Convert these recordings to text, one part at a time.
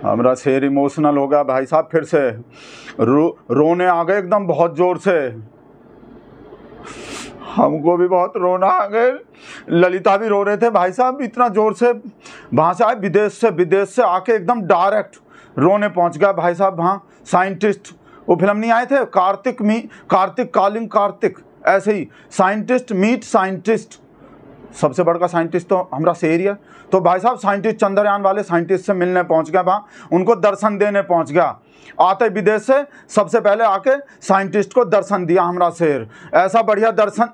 हमारा शेर इमोशनल हो गया भाई साहब, फिर से रोने आ गए एकदम बहुत जोर से। हमको भी बहुत रोना आ गए, ललिता भी रो रहे थे भाई साहब, इतना जोर से वहाँ से आए विदेश से आके एकदम डायरेक्ट रोने पहुँच गया भाई साहब। वहाँ साइंटिस्ट, वो फिल्म नहीं आए थे कार्तिक कॉलिंग कार्तिक, ऐसे ही साइंटिस्ट मीट साइंटिस्ट, सबसे बड़ा साइंटिस्ट तो हमारा शेर है। तो भाई साहब साइंटिस्ट चंद्रयान वाले साइंटिस्ट से मिलने पहुंच गया, वहाँ उनको दर्शन देने पहुंच गया। आते विदेश से सबसे पहले आके साइंटिस्ट को दर्शन दिया हमारा शेर, ऐसा बढ़िया दर्शन।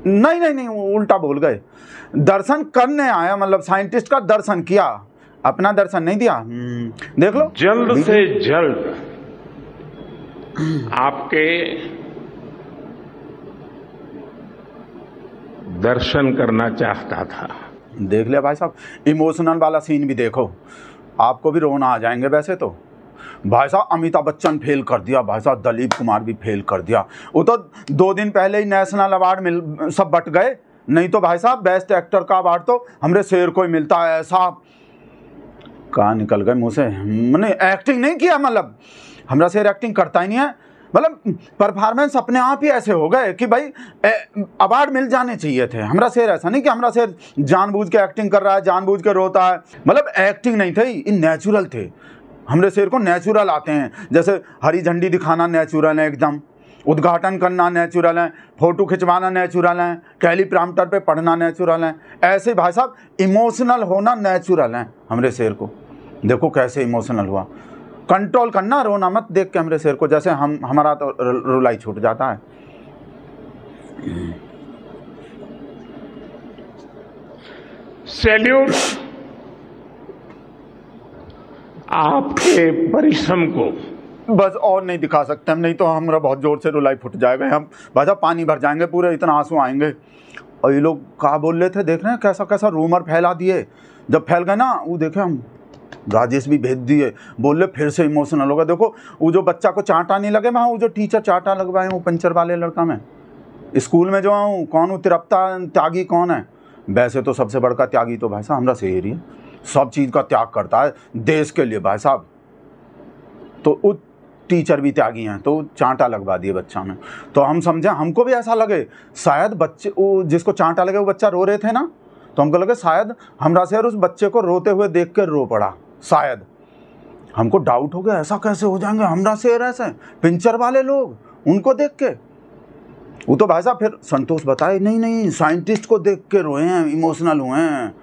नहीं उल्टा बोल गए, दर्शन करने आया, मतलब साइंटिस्ट का दर्शन किया, अपना दर्शन नहीं दिया। देख लो, जल्द से जल्द आपके दर्शन करना चाहता था। देख लिया भाई साहब, इमोशनल वाला सीन भी देखो, आपको भी रोना आ जाएंगे। वैसे तो भाई साहब अमिताभ बच्चन फेल कर दिया भाई साहब, दिलीप कुमार भी फेल कर दिया। वो तो 2 दिन पहले ही नेशनल अवार्ड सब बट गए, नहीं तो भाई साहब बेस्ट एक्टर का अवार्ड तो हमरे शेर को ही मिलता है। ऐसा कहाँ निकल गए मुँह से, मैंने एक्टिंग नहीं किया, मतलब हमारा शेर एक्टिंग करता ही नहीं है, मतलब परफॉर्मेंस अपने आप ही ऐसे हो गए कि भाई अवार्ड मिल जाने चाहिए थे। हमारा शेर ऐसा नहीं कि हमारा शेर जानबूझ के एक्टिंग कर रहा है, जानबूझ के रोता है, मतलब एक्टिंग नहीं थी, ये नेचुरल थे। हमारे शेर को नेचुरल आते हैं, जैसे हरी झंडी दिखाना नेचुरल है एकदम, उद्घाटन करना नेचुरल है, फोटो खिंचवाना नेचुरल है, टेलीप्रॉम्प्टर पे पढ़ना नेचुरल है। ऐसे भाई साहब इमोशनल होना नेचुरल है हमारे शेर को। देखो कैसे इमोशनल हुआ, कंट्रोल करना, रोना मत देख के हमरे शेर को, जैसे हमारा तो रुलाई छूट जाता है। सैल्यूट आपके परिश्रम को। बस और नहीं दिखा सकते हम, नहीं तो हमारा बहुत जोर से रुलाई फुट जाएगा, हम भाई पानी भर जाएंगे पूरे, इतना आंसू आएंगे। और ये लोग कहा बोल रहे थे, देख रहे हैं कैसा कैसा रूमर फैला दिए। जब फैल गए ना, वो देखे हम राजेश भी भेज दिए, बोल रहे फिर से इमोशनल होगा। देखो वो जो बच्चा को चांटा नहीं लगे, वहाँ वो जो टीचर चांटा लगवाए, वो पंचर वाले लड़का में स्कूल में जो हूँ, कौन हूँ तिरपता त्यागी कौन है? वैसे तो सबसे बड़का त्यागी तो भाई साहब हमारा शेर ही है, सब चीज़ का त्याग करता है देश के लिए भाई साहब। तो वो टीचर भी त्यागी हैं, तो चांटा लगवा दिए बच्चा में। तो हम समझे, हमको भी ऐसा लगे शायद बच्चे, वो जिसको चांटा लगे वो बच्चा रो रहे थे ना, तो हमको लगे शायद हमारा शेर उस बच्चे को रोते हुए देख कर रो पड़ा, शायद हमको डाउट हो गया ऐसा कैसे हो जाएंगे हमारा शेर ऐसे, पिंचर वाले लोग उनको देख के। वो तो भाई साहब फिर संतोष बताए नहीं साइंटिस्ट को देख के रोए हैं, इमोशनल हुए हैं।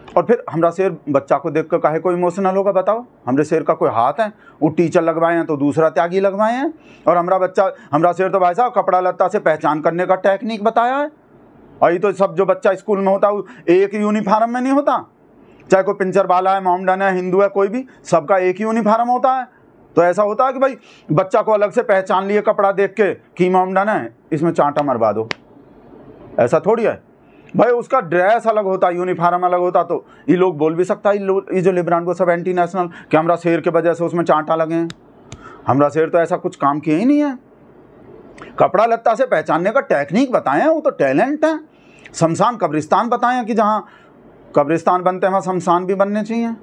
और फिर हमारा शेर बच्चा को देख कर काहे को इमोशनल होगा बताओ? हमारे शेर का कोई हाथ है? वो टीचर लगवाए हैं तो दूसरा त्यागी लगवाए हैं। और हमारा शेर तो भाई साहब कपड़ा लत्ता से पहचान करने का टेक्निक बताया है। और ये तो सब जो बच्चा स्कूल में होता है एक यूनिफॉर्म में नहीं होता, चाहे कोई पिंचर वाला है, मोमडन है, हिंदू है, कोई भी, सबका एक ही यूनिफॉर्म होता है। तो ऐसा होता है कि भाई बच्चा को अलग से पहचान लिए कपड़ा देख के कि मोमडन है, इसमें चांटा मरवा दो, ऐसा थोड़ी है भाई। उसका ड्रेस अलग होता, यूनिफॉर्म अलग होता। तो ये लोग बोल भी सकता है, ये जो लिब्रान को सब एंटी नेशनल, कि हमारा शेर के वजह से उसमें चांटा लगे हैं। हमारा शेर तो ऐसा कुछ काम किया ही नहीं है, कपड़ा लत्ता से पहचानने का टेक्निक बताए हैं, वो तो टैलेंट है। शमशान कब्रिस्तान बताए हैं कि जहाँ कब्रिस्तान बनते हैं वहाँ शमशान भी बनने चाहिए,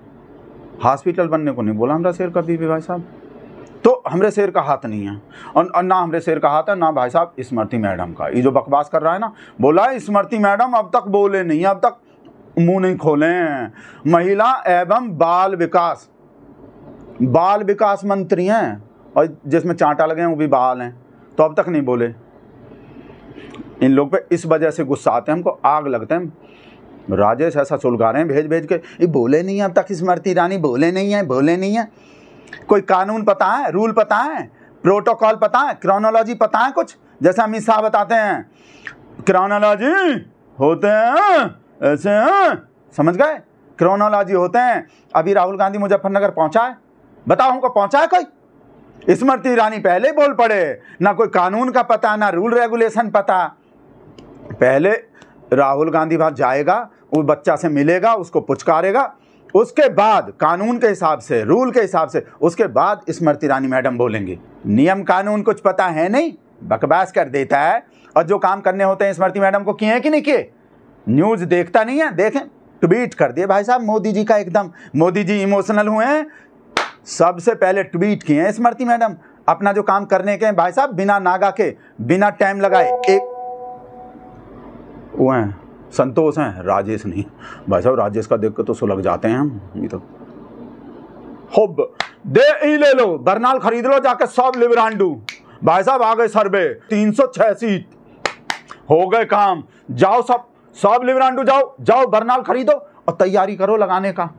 हॉस्पिटल बनने को नहीं बोला हमारा शेर कभी भी भाई साहब। तो हमारे शेर का हाथ नहीं है, और ना हमारे शेर का हाथ है ना भाई साहब स्मृति मैडम का। ये जो बकवास कर रहा है ना, बोला है स्मृति मैडम अब तक बोले नहीं, अब तक मुंह नहीं खोले हैं। महिला एवं बाल विकास मंत्री हैं, और जिसमें चांटा लगे हैं वो भी बाल हैं, तो अब तक नहीं बोले। इन लोग पे इस वजह से गुस्सा आते हैं, हमको आग लगते हैं। राजेश ऐसा सुलगा रहे हैं भेज के, ये बोले नहीं है अब तक, स्मृति ईरानी बोले नहीं है। कोई कानून पता है, रूल पता है, प्रोटोकॉल पता है, क्रोनोलॉजी पता है कुछ? जैसे अमित शाह बताते हैं क्रोनोलॉजी होते हैं ऐसे हैं, समझ गए? क्रोनोलॉजी होते हैं। अभी राहुल गांधी मुजफ्फरनगर पहुंचा है, बताओ हमको पहुंचा है कोई? स्मृति ईरानी पहले बोल पड़े, ना कोई कानून का पता, ना रूल रेगुलेशन पता। पहले राहुल गांधी वहां जाएगा, वो बच्चा से मिलेगा, उसको पुचकारेगा, उसके बाद कानून के हिसाब से, रूल के हिसाब से, उसके बाद स्मृति ईरानी मैडम बोलेंगी। नियम कानून कुछ पता है नहीं, बकवास कर देता है। और जो काम करने होते हैं स्मृति मैडम को किए हैं कि नहीं किए? न्यूज़ देखता नहीं है, देखें ट्वीट कर दिए भाई साहब मोदी जी का, एकदम मोदी जी इमोशनल हुए हैं, सबसे पहले ट्वीट किए हैं स्मृति मैडम अपना जो काम करने के भाई साहब, बिना नागा के, बिना टाइम लगाए। एक वो हैं संतोष हैं, राजेश नहीं भाई साहब, राजेश का देख के तो सुलग जाते हैं हम। ये तो हुब दे ही ले लो, बरनाल खरीद लो जाके सब लिबरांडू भाई साहब, आ गए सर्वे 306 सीट, हो गए काम, जाओ सब लिबरांडू जाओ बरनाल खरीदो और तैयारी करो लगाने का।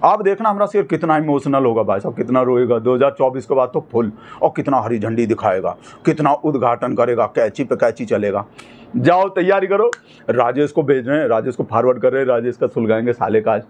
अब देखना हमारा शेर कितना इमोशनल होगा भाई साहब, कितना रोएगा 2024 के बाद तो फुल, और कितना हरी झंडी दिखाएगा, कितना उद्घाटन करेगा, कैची पे कैची चलेगा। जाओ तैयारी करो। राजेश को भेज रहे हैं, राजेश को फॉरवर्ड कर रहे हैं, राजेश का सुलगाएंगे साले का आज।